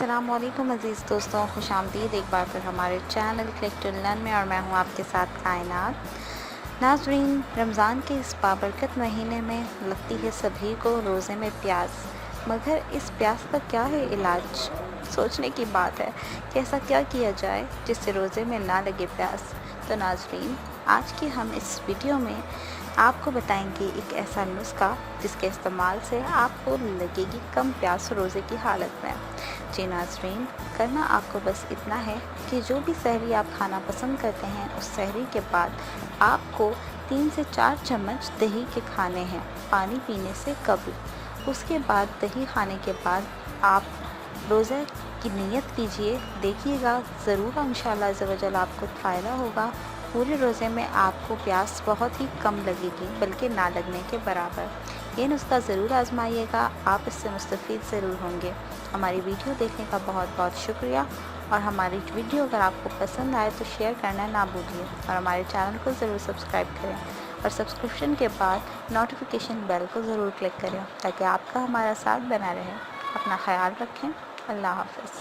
अस्सलामुअलैकुम अज़ीज़ दोस्तों, खुशामदीद एक बार फिर हमारे चैनल क्लिक टू लर्न में। और मैं हूं आपके साथ कायनात। नाज़रीन, रमज़ान के इस बाबरकत महीने में लगती है सभी को रोज़े में प्यास, मगर इस प्यास का क्या है इलाज? सोचने की बात है कि ऐसा क्या किया जाए जिससे रोज़े में ना लगे प्यास। तो नाज़रीन, आज की हम इस वीडियो में आपको बताएंगे एक ऐसा नुस्खा जिसके इस्तेमाल से आपको लगेगी कम प्यास रोज़े की हालत में। जी नाज़रीन, करना आपको बस इतना है कि जो भी सहरी आप खाना पसंद करते हैं, उस सहरी के बाद आपको 3 से 4 चम्मच दही के खाने हैं पानी पीने से कबल। उसके बाद दही खाने के बाद आप रोज़े की नीयत कीजिए, देखिएगा ज़रूर इंशाअल्लाह अज़्ज़ व जल आपको फ़ायदा होगा। पूरे रोज़े में आपको प्यास बहुत ही कम लगेगी, बल्कि ना लगने के बराबर। ये नुस्खा ज़रूर आजमाइएगा, आप इससे मुस्तफ़ीद ज़रूर होंगे। हमारी वीडियो देखने का बहुत बहुत शुक्रिया, और हमारी वीडियो अगर आपको पसंद आए तो शेयर करना ना भूलिए, और हमारे चैनल को ज़रूर सब्सक्राइब करें, और सब्सक्रिप्शन के बाद नोटिफिकेशन बेल को ज़रूर क्लिक करें ताकि आपका हमारा साथ बना रहे। अपना ख्याल रखें। अल्लाह हाफ़िज़।